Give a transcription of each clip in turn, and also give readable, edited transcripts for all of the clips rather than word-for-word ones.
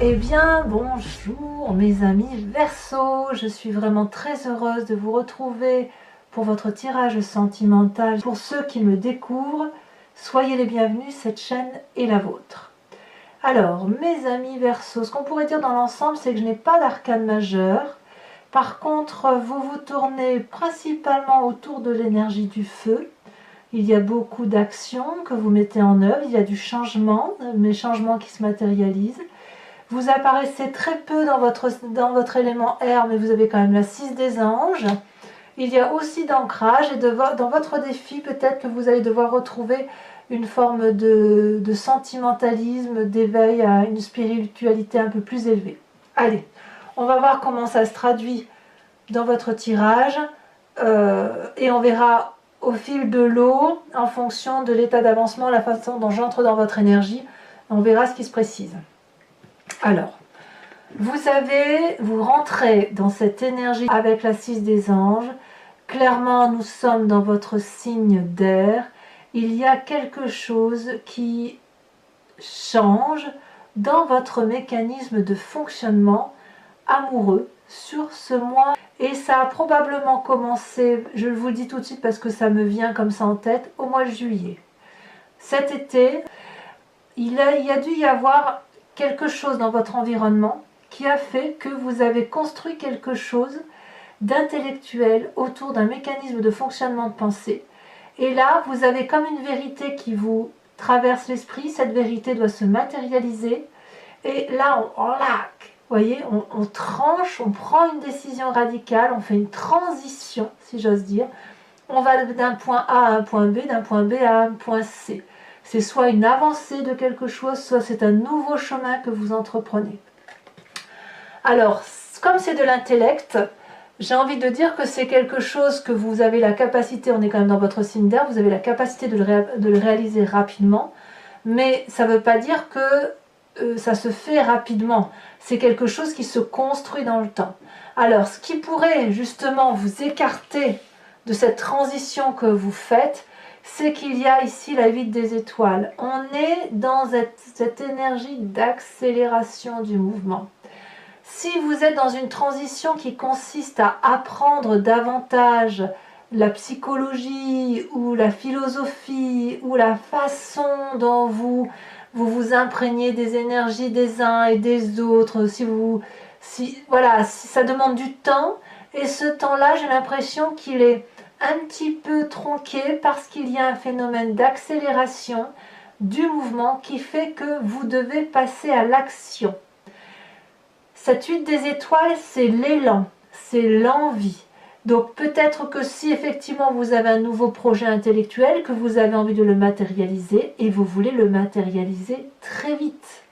Eh bien, bonjour mes amis Verseau, je suis vraiment très heureuse de vous retrouver pour votre tirage sentimental. Pour ceux qui me découvrent, soyez les bienvenus, cette chaîne est la vôtre. Alors, mes amis Verseau, ce qu'on pourrait dire dans l'ensemble, c'est que je n'ai pas d'arcane majeur. Par contre, vous vous tournez principalement autour de l'énergie du feu. Il y a beaucoup d'actions que vous mettez en œuvre, il y a du changement, mais changements qui se matérialisent. Vous apparaissez très peu dans votre élément air, mais vous avez quand même la 6 des anges. Il y a aussi d'ancrage et dans votre défi, peut-être que vous allez devoir retrouver une forme de sentimentalisme, d'éveil à une spiritualité un peu plus élevée. Allez, on va voir comment ça se traduit dans votre tirage et on verra au fil de l'eau, en fonction de l'état d'avancement, la façon dont j'entre dans votre énergie, on verra ce qui se précise. Alors, vous rentrez dans cette énergie avec la 6 des anges. Clairement, nous sommes dans votre signe d'air. Il y a quelque chose qui change dans votre mécanisme de fonctionnement amoureux sur ce mois. Et ça a probablement commencé, je vous le dis tout de suite parce que ça me vient comme ça en tête, au mois de juillet. Cet été, il y a dû y avoir quelque chose dans votre environnement qui a fait que vous avez construit quelque chose d'intellectuel autour d'un mécanisme de fonctionnement de pensée. Et là, vous avez comme une vérité qui vous traverse l'esprit. Cette vérité doit se matérialiser. Et là, vous voyez, on tranche, on prend une décision radicale, on fait une transition, si j'ose dire. On va d'un point A à un point B, d'un point B à un point C. C'est soit une avancée de quelque chose, soit c'est un nouveau chemin que vous entreprenez. Alors, comme c'est de l'intellect, j'ai envie de dire que c'est quelque chose que vous avez la capacité, on est quand même dans votre signe d'air, vous avez la capacité de le réaliser rapidement, mais ça ne veut pas dire que ça se fait rapidement. C'est quelque chose qui se construit dans le temps. Alors, ce qui pourrait justement vous écarter de cette transition que vous faites, c'est qu'il y a ici la 8 des étoiles. On est dans cette énergie d'accélération du mouvement. Si vous êtes dans une transition qui consiste à apprendre davantage la psychologie ou la philosophie ou la façon dont vous imprégnez des énergies des uns et des autres, si ça demande du temps, et ce temps-là, j'ai l'impression qu'il est un petit peu tronqué parce qu'il y a un phénomène d'accélération du mouvement qui fait que vous devez passer à l'action. Cette 8 des étoiles, c'est l'élan, c'est l'envie. Donc peut-être que si effectivement vous avez un nouveau projet intellectuel, que vous avez envie de le matérialiser et vous voulez le matérialiser très vite.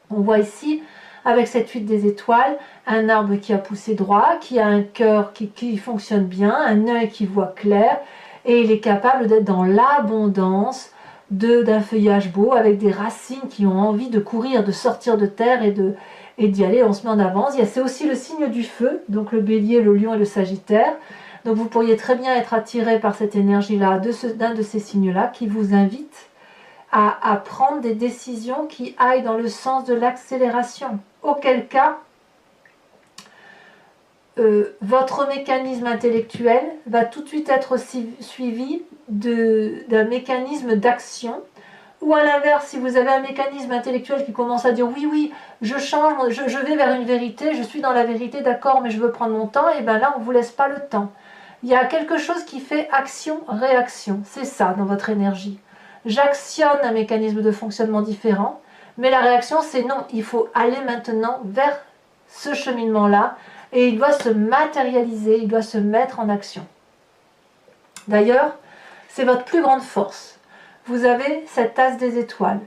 On voit ici, avec cette 8 des étoiles, un arbre qui a poussé droit, qui a un cœur qui fonctionne bien, un œil qui voit clair, et il est capable d'être dans l'abondance d'un feuillage beau, avec des racines qui ont envie de courir, de sortir de terre et d'y aller, on se met en avance. C'est aussi le signe du feu, donc le bélier, le lion et le sagittaire. Donc vous pourriez très bien être attiré par cette énergie-là, d'un de ces signes-là, qui vous invite à prendre des décisions qui aillent dans le sens de l'accélération. Auquel cas, votre mécanisme intellectuel va tout de suite être suivi d'un mécanisme d'action. Ou à l'inverse, si vous avez un mécanisme intellectuel qui commence à dire oui, je change, je vais vers une vérité, je suis dans la vérité, d'accord, mais je veux prendre mon temps, et bien là, on ne vous laisse pas le temps. Il y a quelque chose qui fait action-réaction, c'est ça dans votre énergie. J'actionne un mécanisme de fonctionnement différent, mais la réaction, c'est non, il faut aller maintenant vers ce cheminement-là, et il doit se matérialiser, il doit se mettre en action. D'ailleurs, c'est votre plus grande force. Vous avez cet as des étoiles.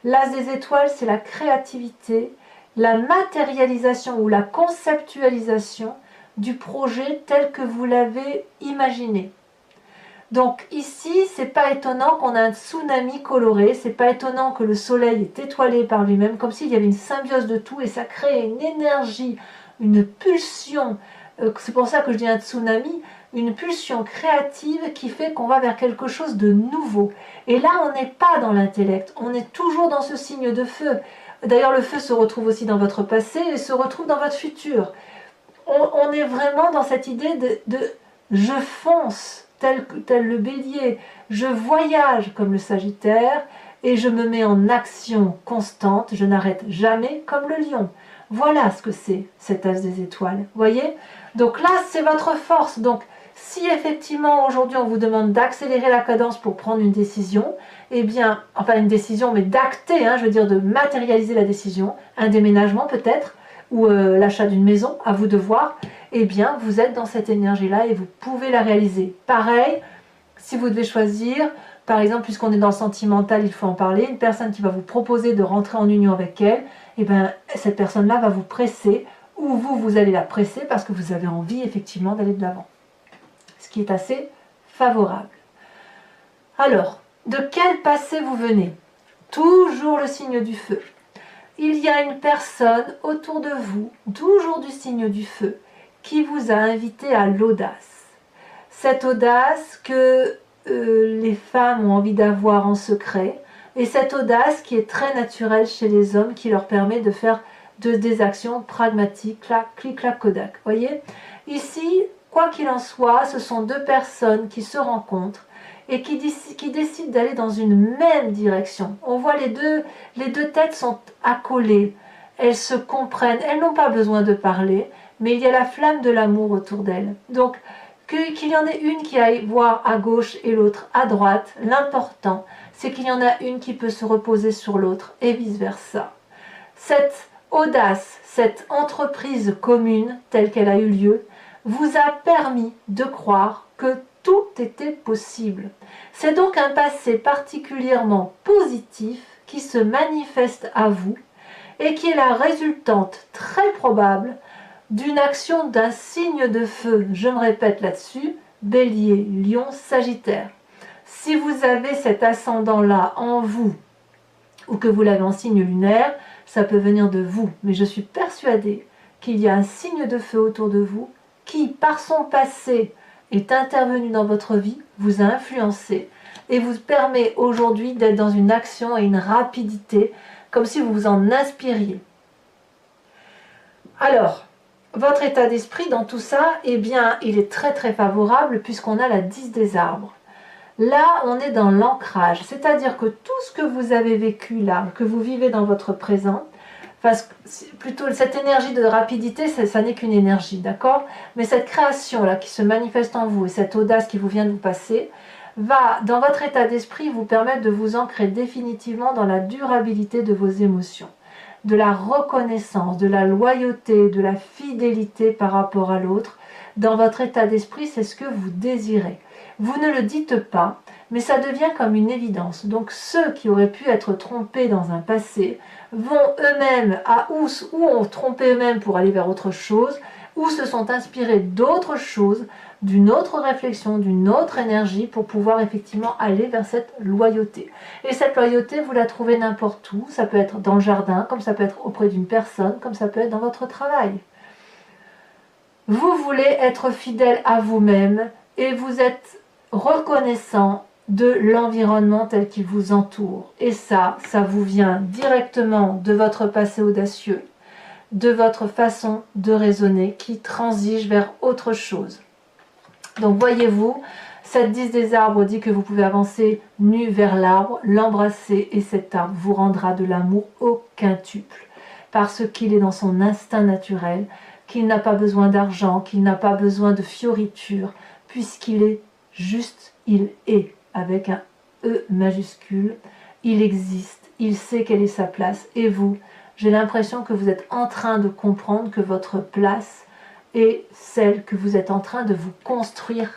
L'as des étoiles, c'est la créativité, la matérialisation ou la conceptualisation du projet tel que vous l'avez imaginé. Donc ici, c'est pas étonnant qu'on a un tsunami coloré, c'est pas étonnant que le soleil est étoilé par lui-même, comme s'il y avait une symbiose de tout et ça crée une énergie, une pulsion, c'est pour ça que je dis un tsunami, une pulsion créative qui fait qu'on va vers quelque chose de nouveau. Et là, on n'est pas dans l'intellect, on est toujours dans ce signe de feu. D'ailleurs, le feu se retrouve aussi dans votre passé et se retrouve dans votre futur. On est vraiment dans cette idée de je fonce tel le bélier, je voyage comme le sagittaire et je me mets en action constante, je n'arrête jamais comme le lion. Voilà ce que c'est cet as des étoiles, voyez? Donc là, c'est votre force. Donc si effectivement aujourd'hui on vous demande d'accélérer la cadence pour prendre une décision, eh bien, enfin une décision, mais d'acter, je veux dire de matérialiser la décision, un déménagement peut-être, ou l'achat d'une maison, à vous de voir, eh bien vous êtes dans cette énergie-là et vous pouvez la réaliser. Pareil, si vous devez choisir, par exemple, puisqu'on est dans le sentimental, il faut en parler, une personne qui va vous proposer de rentrer en union avec elle, eh bien cette personne-là va vous presser, ou vous allez la presser parce que vous avez envie effectivement d'aller de l'avant. Ce qui est assez favorable. Alors, de quel passé vous venez? Toujours le signe du feu. Il y a une personne autour de vous, toujours du signe du feu, qui vous a invité à l'audace. Cette audace que les femmes ont envie d'avoir en secret, et cette audace qui est très naturelle chez les hommes, qui leur permet de faire des actions pragmatiques, clic, clac, Kodak. Voyez? Ici, quoi qu'il en soit, ce sont deux personnes qui se rencontrent et qui décident d'aller dans une même direction. On voit les deux têtes sont accolées, elles se comprennent, elles n'ont pas besoin de parler, mais il y a la flamme de l'amour autour d'elles. Donc, qu'il y en ait une qui aille voir à gauche et l'autre à droite, l'important, c'est qu'il y en a une qui peut se reposer sur l'autre et vice-versa. Cette audace, cette entreprise commune telle qu'elle a eu lieu, vous a permis de croire que tout était possible. C'est donc un passé particulièrement positif qui se manifeste à vous et qui est la résultante très probable d'une action d'un signe de feu. Je me répète là-dessus, Bélier, Lion, Sagittaire. Si vous avez cet ascendant-là en vous ou que vous l'avez en signe lunaire, ça peut venir de vous. Mais je suis persuadée qu'il y a un signe de feu autour de vous qui, par son passé, est intervenu dans votre vie, vous a influencé et vous permet aujourd'hui d'être dans une action et une rapidité, comme si vous vous en inspiriez. Alors, votre état d'esprit dans tout ça, eh bien, il est très très favorable puisqu'on a la 10 des arbres. Là, on est dans l'ancrage, c'est-à-dire que tout ce que vous avez vécu là, que vous vivez dans votre présent, plutôt cette énergie de rapidité, ça n'est qu'une énergie, d'accord? Mais cette création-là qui se manifeste en vous et cette audace qui vous vient de vous passer, va, dans votre état d'esprit, vous permettre de vous ancrer définitivement dans la durabilité de vos émotions, de la reconnaissance, de la loyauté, de la fidélité par rapport à l'autre. Dans votre état d'esprit, c'est ce que vous désirez. Vous ne le dites pas, mais ça devient comme une évidence. Donc ceux qui auraient pu être trompés dans un passé vont eux-mêmes, ou ont trompé eux-mêmes pour aller vers autre chose, ou se sont inspirés d'autre chose, d'une autre réflexion, d'une autre énergie pour pouvoir effectivement aller vers cette loyauté. Et cette loyauté, vous la trouvez n'importe où, ça peut être dans le jardin, comme ça peut être auprès d'une personne, comme ça peut être dans votre travail. Vous voulez être fidèle à vous-même et vous êtes reconnaissant de l'environnement tel qu'il vous entoure. Et ça vous vient directement de votre passé audacieux, de votre façon de raisonner qui transige vers autre chose. Donc voyez-vous, cette 10 des arbres dit que vous pouvez avancer nu vers l'arbre, l'embrasser et cet arbre vous rendra de l'amour au quintuple parce qu'il est dans son instinct naturel, qu'il n'a pas besoin d'argent, qu'il n'a pas besoin de fioritures, puisqu'il est juste, il est, avec un E majuscule, il existe, il sait quelle est sa place. Et vous, j'ai l'impression que vous êtes en train de comprendre que votre place est celle que vous êtes en train de vous construire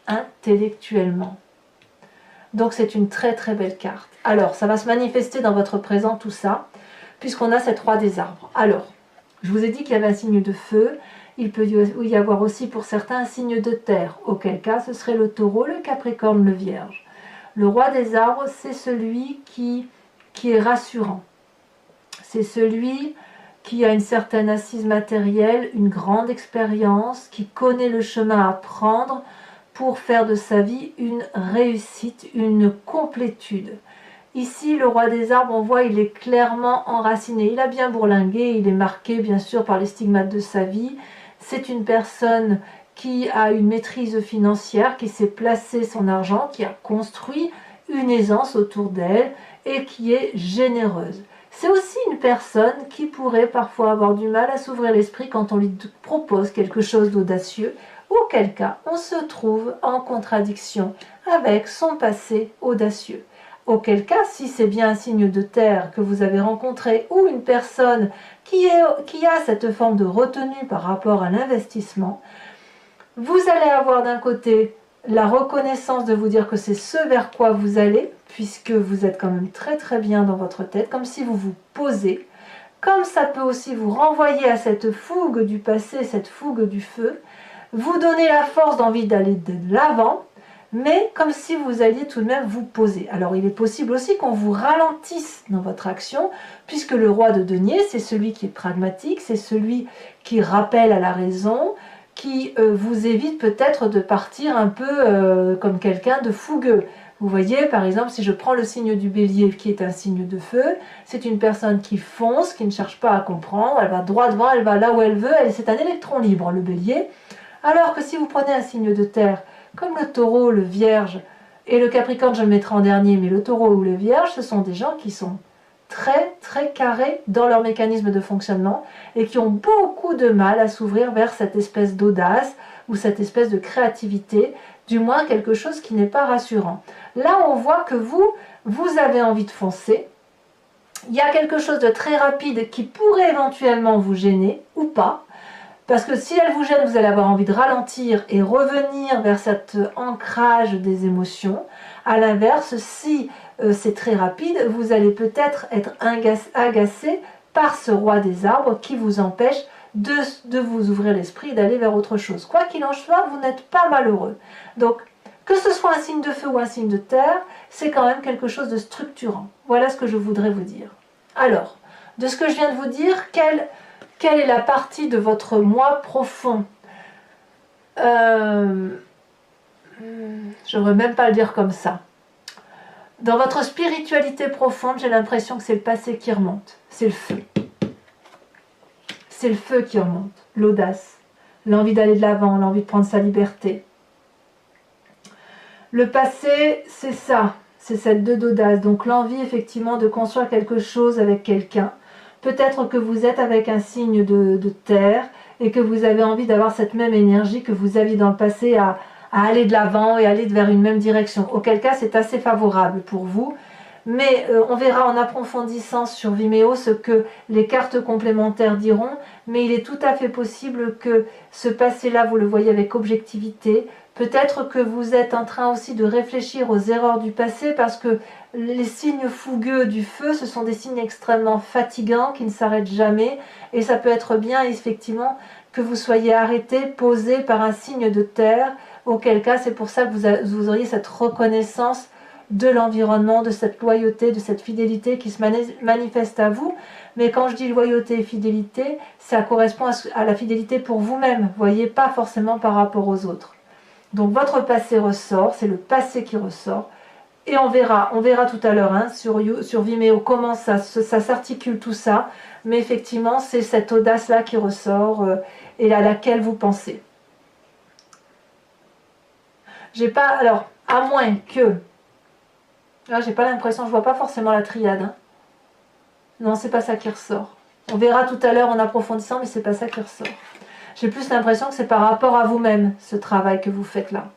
intellectuellement. Donc c'est une très très belle carte. Alors, ça va se manifester dans votre présent tout ça, puisqu'on a cette roi des arbres. Alors, je vous ai dit qu'il y avait un signe de feu, il peut y avoir aussi pour certains un signe de terre, auquel cas ce serait le taureau, le capricorne, le vierge. Le roi des arbres, c'est celui qui est rassurant. C'est celui qui a une certaine assise matérielle, une grande expérience, qui connaît le chemin à prendre pour faire de sa vie une réussite, une complétude. Ici, le roi des arbres, on voit, il est clairement enraciné. Il a bien bourlingué, il est marqué bien sûr par les stigmates de sa vie. C'est une personne qui a une maîtrise financière, qui sait placer son argent, qui a construit une aisance autour d'elle et qui est généreuse. C'est aussi une personne qui pourrait parfois avoir du mal à s'ouvrir l'esprit quand on lui propose quelque chose d'audacieux, auquel cas on se trouve en contradiction avec son passé audacieux. Auquel cas, si c'est bien un signe de terre que vous avez rencontré ou une personne qui a cette forme de retenue par rapport à l'investissement, vous allez avoir d'un côté la reconnaissance de vous dire que c'est ce vers quoi vous allez, puisque vous êtes quand même très très bien dans votre tête, comme si vous vous posez, comme ça peut aussi vous renvoyer à cette fougue du passé, cette fougue du feu, vous donner la force d'envie d'aller de l'avant, mais comme si vous alliez tout de même vous poser. Alors il est possible aussi qu'on vous ralentisse dans votre action, puisque le roi de denier, c'est celui qui est pragmatique, c'est celui qui rappelle à la raison, qui vous évite peut-être de partir un peu comme quelqu'un de fougueux. Vous voyez, par exemple, si je prends le signe du bélier, qui est un signe de feu, c'est une personne qui fonce, qui ne cherche pas à comprendre, elle va droit devant, elle va là où elle veut, c'est un électron libre, le bélier. Alors que si vous prenez un signe de terre, comme le taureau, le vierge, et le capricorne, je le mettrai en dernier, mais le taureau ou le vierge, ce sont des gens qui sont très très carrés dans leur mécanisme de fonctionnement et qui ont beaucoup de mal à s'ouvrir vers cette espèce d'audace ou cette espèce de créativité, du moins quelque chose qui n'est pas rassurant. Là, on voit que vous avez envie de foncer. Il y a quelque chose de très rapide qui pourrait éventuellement vous gêner ou pas. Parce que si elle vous gêne, vous allez avoir envie de ralentir et revenir vers cet ancrage des émotions. À l'inverse, si c'est très rapide, vous allez peut-être être agacé par ce roi des arbres qui vous empêche de vous ouvrir l'esprit et d'aller vers autre chose. Quoi qu'il en soit, vous n'êtes pas malheureux. Donc, que ce soit un signe de feu ou un signe de terre, c'est quand même quelque chose de structurant. Voilà ce que je voudrais vous dire. Alors, de ce que je viens de vous dire, quelle est la partie de votre moi profond? Je ne veux même pas le dire comme ça. Dans votre spiritualité profonde, j'ai l'impression que c'est le passé qui remonte. C'est le feu. C'est le feu qui remonte. L'audace. L'envie d'aller de l'avant, l'envie de prendre sa liberté. Le passé, c'est ça. C'est cette d'audace. Donc l'envie, effectivement, de construire quelque chose avec quelqu'un. Peut-être que vous êtes avec un signe de terre et que vous avez envie d'avoir cette même énergie que vous aviez dans le passé à aller de l'avant et aller vers une même direction. Auquel cas, c'est assez favorable pour vous. Mais on verra en approfondissant sur Vimeo ce que les cartes complémentaires diront. Mais il est tout à fait possible que ce passé-là, vous le voyez avec objectivité. Peut-être que vous êtes en train aussi de réfléchir aux erreurs du passé parce que les signes fougueux du feu, ce sont des signes extrêmement fatigants qui ne s'arrêtent jamais. Et ça peut être bien, effectivement, que vous soyez arrêté, posé par un signe de terre. Auquel cas, c'est pour ça que vous auriez cette reconnaissance de l'environnement, de cette loyauté, de cette fidélité qui se manifeste à vous. Mais quand je dis loyauté et fidélité, ça correspond à la fidélité pour vous-même, vous voyez, pas forcément par rapport aux autres. Donc votre passé ressort, c'est le passé qui ressort. Et on verra tout à l'heure hein, sur Vimeo comment ça s'articule tout ça. Mais effectivement, c'est cette audace-là qui ressort et à laquelle vous pensez. J'ai pas, alors, à moins que, là j'ai pas l'impression, je vois pas forcément la triade. Hein. Non, c'est pas ça qui ressort. On verra tout à l'heure en approfondissant, mais c'est pas ça qui ressort. J'ai plus l'impression que c'est par rapport à vous-même, ce travail que vous faites là.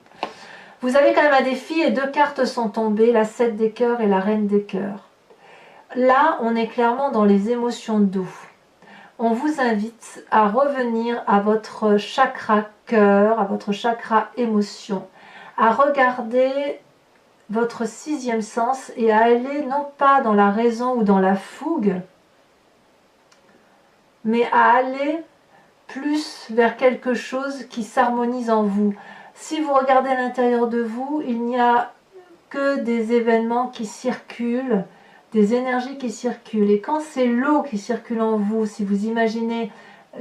Vous avez quand même un défi et 2 cartes sont tombées, la 7 des cœurs et la reine des cœurs. Là, on est clairement dans les émotions doux. On vous invite à revenir à votre chakra cœur, à votre chakra émotion, à regarder votre 6e sens et à aller non pas dans la raison ou dans la fougue, mais à aller plus vers quelque chose qui s'harmonise en vous. Si vous regardez à l'intérieur de vous, il n'y a que des événements qui circulent, des énergies qui circulent. Et quand c'est l'eau qui circule en vous, si vous imaginez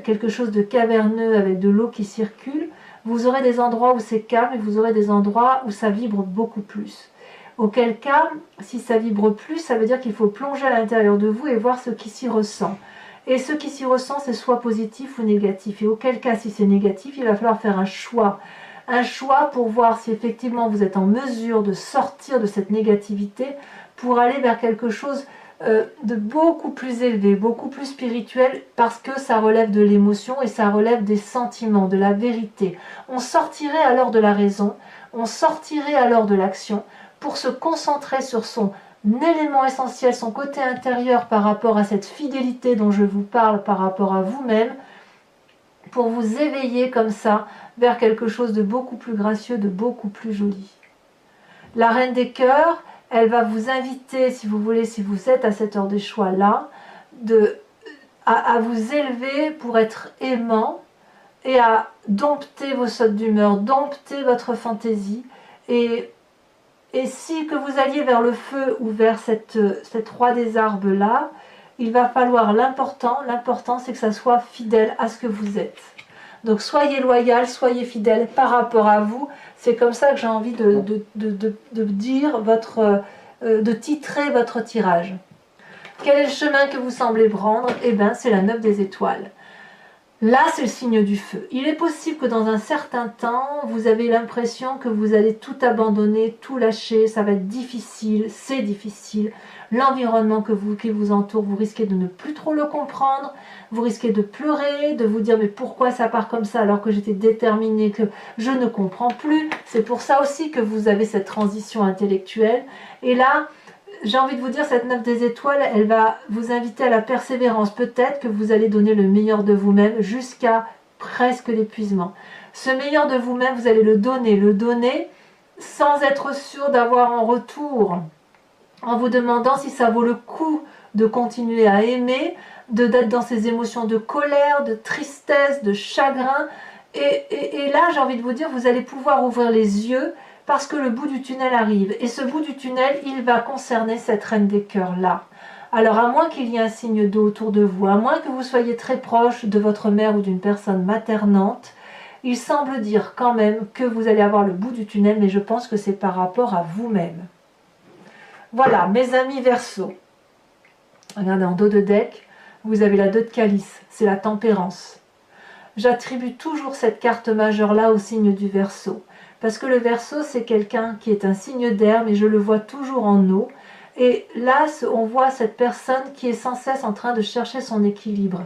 quelque chose de caverneux avec de l'eau qui circule, vous aurez des endroits où c'est calme et vous aurez des endroits où ça vibre beaucoup plus. Auquel cas, si ça vibre plus, ça veut dire qu'il faut plonger à l'intérieur de vous et voir ce qui s'y ressent. Et ce qui s'y ressent, c'est soit positif ou négatif. Et auquel cas, si c'est négatif, il va falloir faire un choix. Un choix pour voir si effectivement vous êtes en mesure de sortir de cette négativité pour aller vers quelque chose de beaucoup plus élevé, beaucoup plus spirituel, parce que ça relève de l'émotion et ça relève des sentiments, de la vérité. On sortirait alors de la raison, on sortirait alors de l'action pour se concentrer sur son élément essentiel, son côté intérieur par rapport à cette fidélité dont je vous parle, par rapport à vous-même, pour vous éveiller comme ça vers quelque chose de beaucoup plus gracieux, de beaucoup plus joli. La Reine des Cœurs, elle va vous inviter, si vous voulez, si vous êtes à cette heure des choix là, à vous élever pour être aimant et à dompter vos sautes d'humeur, dompter votre fantaisie. Et si que vous alliez vers le feu ou vers cette roi des arbres là, il va falloir l'important c'est que ça soit fidèle à ce que vous êtes. Donc soyez loyal, soyez fidèle par rapport à vous. C'est comme ça que j'ai envie de dire de titrer votre tirage. Quel est le chemin que vous semblez prendre? Eh bien, c'est la 9 des étoiles. Là, c'est le signe du feu. Il est possible que dans un certain temps, vous avez l'impression que vous allez tout abandonner, tout lâcher, ça va être difficile, c'est difficile. L'environnement qui vous entoure, vous risquez de ne plus trop le comprendre, vous risquez de pleurer, de vous dire mais pourquoi ça part comme ça alors que j'étais déterminée, que je ne comprends plus. C'est pour ça aussi que vous avez cette transition intellectuelle. Et là, j'ai envie de vous dire, cette 9 des étoiles, elle va vous inviter à la persévérance. Peut-être que vous allez donner le meilleur de vous-même jusqu'à presque l'épuisement. Ce meilleur de vous-même, vous allez le donner sans être sûr d'avoir en retour, en vous demandant si ça vaut le coup de continuer à aimer, d'être dans ces émotions de colère, de tristesse, de chagrin. Et là, j'ai envie de vous dire, vous allez pouvoir ouvrir les yeux parce que le bout du tunnel arrive. Et ce bout du tunnel, il va concerner cette Reine des Cœurs-là. Alors, à moins qu'il y ait un signe d'eau autour de vous, à moins que vous soyez très proche de votre mère ou d'une personne maternante, il semble dire quand même que vous allez avoir le bout du tunnel, mais je pense que c'est par rapport à vous-même. Voilà, mes amis Verseau. Regardez, en dos de deck, vous avez la 2 de calice, c'est la tempérance. J'attribue toujours cette carte majeure-là au signe du Verseau. Parce que le Verseau, c'est quelqu'un qui est un signe d'air, mais je le vois toujours en eau. Et là, on voit cette personne qui est sans cesse en train de chercher son équilibre.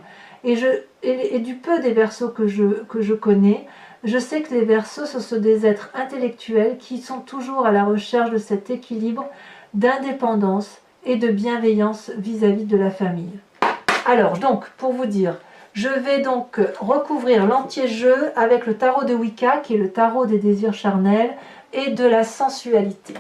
Et du peu des Verseaux que je connais, je sais que les Verseaux, ce sont des êtres intellectuels qui sont toujours à la recherche de cet équilibre d'indépendance et de bienveillance vis-à-vis de la famille. Alors, donc, pour vous dire, je vais donc recouvrir l'entier-jeu avec le tarot de Wicca, qui est le tarot des désirs charnels et de la sensualité.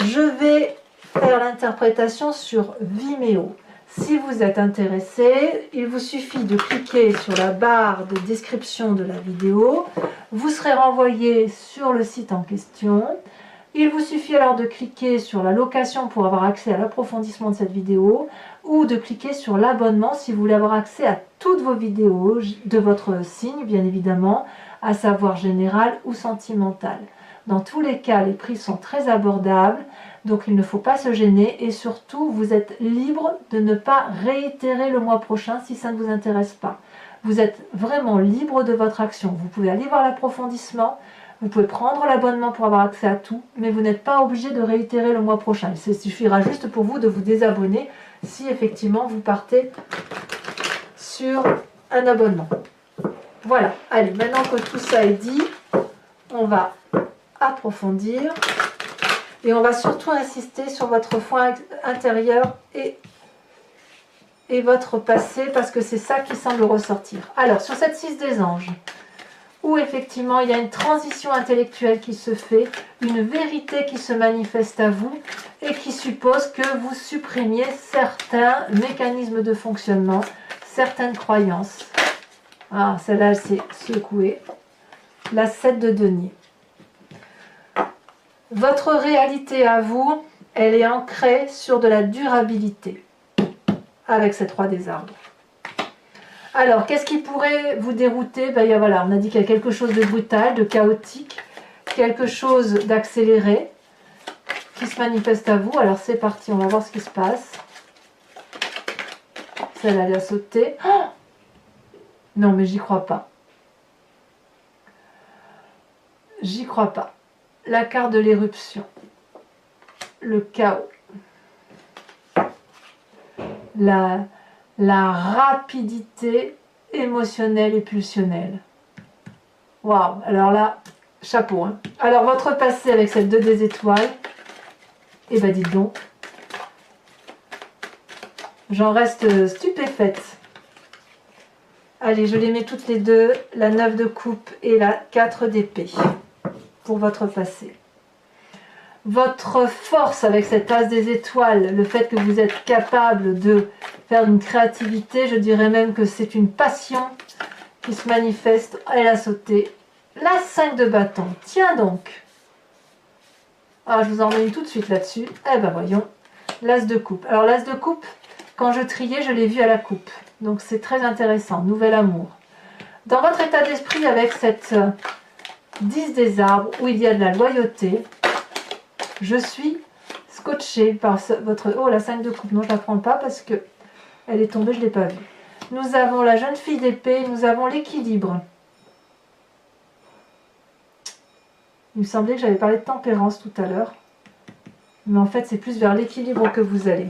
Je vais faire l'interprétation sur Vimeo. Si vous êtes intéressé, il vous suffit de cliquer sur la barre de description de la vidéo. Vous serez renvoyé sur le site en question. Il vous suffit alors de cliquer sur la location pour avoir accès à l'approfondissement de cette vidéo ou de cliquer sur l'abonnement si vous voulez avoir accès à toutes vos vidéos de votre signe, bien évidemment, à savoir général ou sentimental. Dans tous les cas, les prix sont très abordables, donc il ne faut pas se gêner et surtout, vous êtes libre de ne pas réitérer le mois prochain si ça ne vous intéresse pas. Vous êtes vraiment libre de votre action. Vous pouvez aller voir l'approfondissement. Vous pouvez prendre l'abonnement pour avoir accès à tout, mais vous n'êtes pas obligé de réitérer le mois prochain. Il suffira juste pour vous de vous désabonner si effectivement vous partez sur un abonnement. Voilà, allez, maintenant que tout ça est dit, on va approfondir et on va surtout insister sur votre foi intérieur et votre passé parce que c'est ça qui semble ressortir. Alors, sur cette 6 des anges, où effectivement il y a une transition intellectuelle qui se fait, une vérité qui se manifeste à vous et qui suppose que vous supprimiez certains mécanismes de fonctionnement, certaines croyances. Ah, celle-là, elle s'est secouée. La 7 de denier. Votre réalité à vous, elle est ancrée sur de la durabilité avec cette 3 des arbres. Alors, qu'est-ce qui pourrait vous dérouter? Voilà, on a dit qu'il y a quelque chose de brutal, de chaotique, quelque chose d'accéléré, qui se manifeste à vous. Alors c'est parti, on va voir ce qui se passe. Celle-là, elle a sauté. Oh, non, mais j'y crois pas. J'y crois pas. La carte de l'éruption. Le chaos. La rapidité émotionnelle et pulsionnelle. Waouh, alors là, chapeau. Hein. Alors, votre passé avec cette 2 des étoiles, eh ben dites donc, j'en reste stupéfaite. Allez, je les mets toutes les deux, la 9 de coupe et la 4 d'épée, pour votre passé. Votre force avec cette as des étoiles, le fait que vous êtes capable de faire une créativité, je dirais même que c'est une passion qui se manifeste. Elle a sauté. La 5 de bâton, tiens donc. Ah, je vous en mets tout de suite là-dessus. Eh ben voyons, l'as de coupe. Alors l'as de coupe, quand je triais, je l'ai vu à la coupe. Donc c'est très intéressant, nouvel amour. Dans votre état d'esprit avec cette 10 des arbres, où il y a de la loyauté, je suis scotchée par votre... Oh, la 5 de coupe, non, je ne la prends pas parce que elle est tombée, je ne l'ai pas vue. Nous avons la jeune fille d'épée, nous avons l'équilibre. Il me semblait que j'avais parlé de tempérance tout à l'heure. Mais en fait, c'est plus vers l'équilibre que vous allez.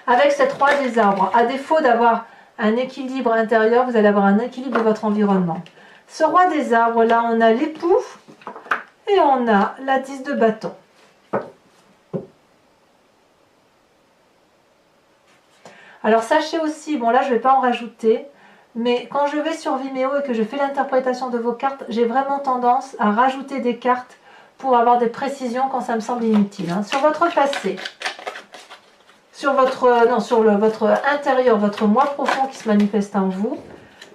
Avec cette roi des arbres, à défaut d'avoir un équilibre intérieur, vous allez avoir un équilibre de votre environnement. Ce roi des arbres, là, on a l'époux et on a la 10 de bâton. Alors sachez aussi, bon là je ne vais pas en rajouter, mais quand je vais sur Vimeo et que je fais l'interprétation de vos cartes, j'ai vraiment tendance à rajouter des cartes pour avoir des précisions quand ça me semble inutile. Hein. Sur votre passé, sur votre, non, sur votre intérieur, votre moi profond qui se manifeste en vous,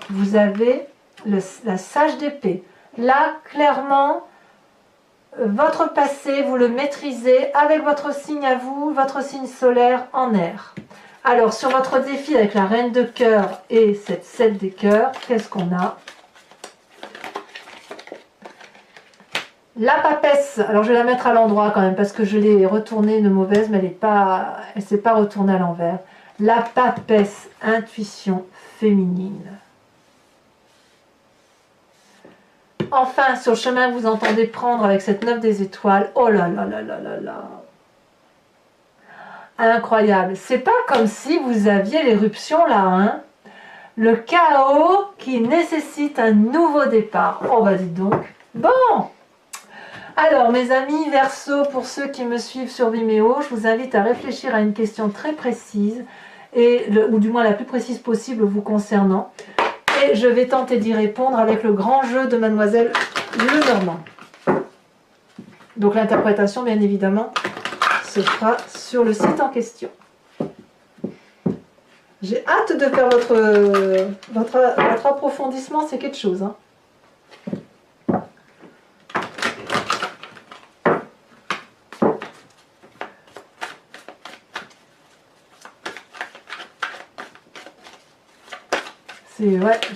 vous avez la sage d'épée. Là, clairement, votre passé, vous le maîtrisez avec votre signe à vous, votre signe solaire en air. Alors, sur votre défi avec la reine de cœur et cette 7 des cœurs, qu'est-ce qu'on a? La papesse. Alors, je vais la mettre à l'endroit quand même parce que je l'ai retournée de mauvaise, mais elle ne s'est pas retournée à l'envers. La papesse, intuition féminine. Enfin, sur le chemin que vous entendez prendre avec cette 9 des étoiles, oh là là là là là là. Incroyable. C'est pas comme si vous aviez l'éruption là, hein. Le chaos qui nécessite un nouveau départ. Oh bah dites donc. Bon. Alors mes amis Verseau, pour ceux qui me suivent sur Vimeo, je vous invite à réfléchir à une question très précise, ou du moins la plus précise possible vous concernant. Et je vais tenter d'y répondre avec le grand jeu de Mademoiselle Lenormand. Donc l'interprétation, bien évidemment, se fera sur le site en question. J'ai hâte de faire votre approfondissement, c'est quelque chose. Hein.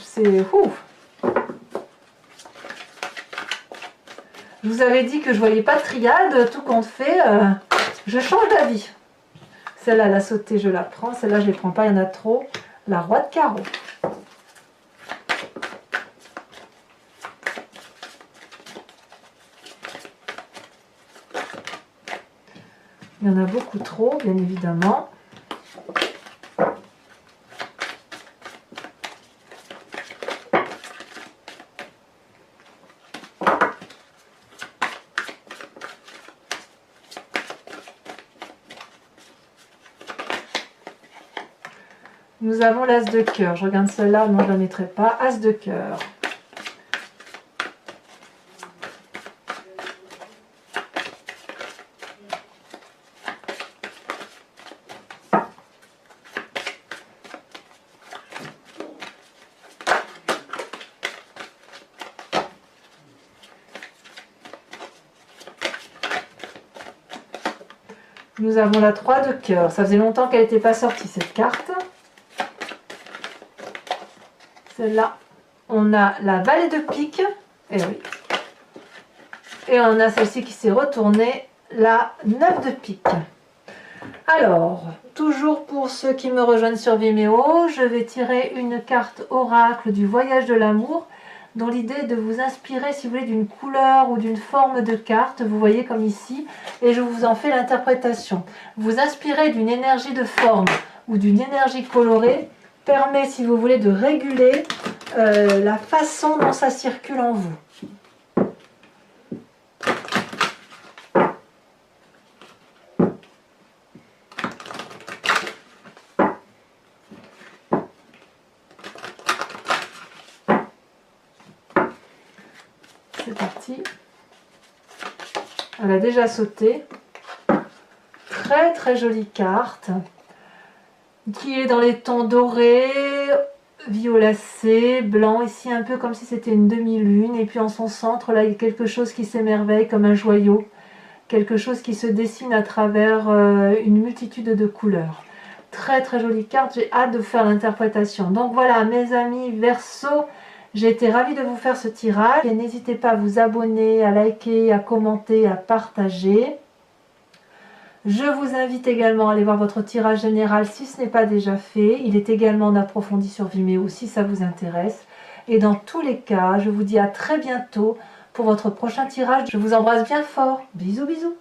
C'est ouf. Je vous avais dit que je voyais pas de triade, tout compte fait, je change d'avis. Celle-là, elle a sauté, je la prends. Celle-là, je ne les prends pas, il y en a trop. La roi de carreau. Il y en a beaucoup trop, bien évidemment. Nous avons l'as de cœur. Je regarde celle-là, non, je ne la mettrai pas. As de cœur. Nous avons la 3 de cœur. Ça faisait longtemps qu'elle n'était pas sortie, cette carte. Celle-là, on a la vallée de pique. Et oui. Et on a celle-ci qui s'est retournée. la 9 de pique. Alors, toujours pour ceux qui me rejoignent sur Vimeo, je vais tirer une carte oracle du voyage de l'amour, dont l'idée est de vous inspirer, si vous voulez, d'une couleur ou d'une forme de carte, vous voyez comme ici, et je vous en fais l'interprétation. Vous inspirer d'une énergie de forme ou d'une énergie colorée permet, si vous voulez, de réguler la façon dont ça circule en vous. C'est parti. Elle a déjà sauté. Très très jolie carte qui est dans les tons dorés, violacé, blanc, ici un peu comme si c'était une demi-lune, et puis en son centre là il y a quelque chose qui s'émerveille comme un joyau, quelque chose qui se dessine à travers une multitude de couleurs. Très très jolie carte, j'ai hâte de faire l'interprétation. Donc voilà mes amis Verseau, j'ai été ravie de vous faire ce tirage et n'hésitez pas à vous abonner, à liker, à commenter, à partager. Je vous invite également à aller voir votre tirage général si ce n'est pas déjà fait. Il est également en approfondi sur Vimeo si ça vous intéresse. Et dans tous les cas, je vous dis à très bientôt pour votre prochain tirage. Je vous embrasse bien fort. Bisous bisous.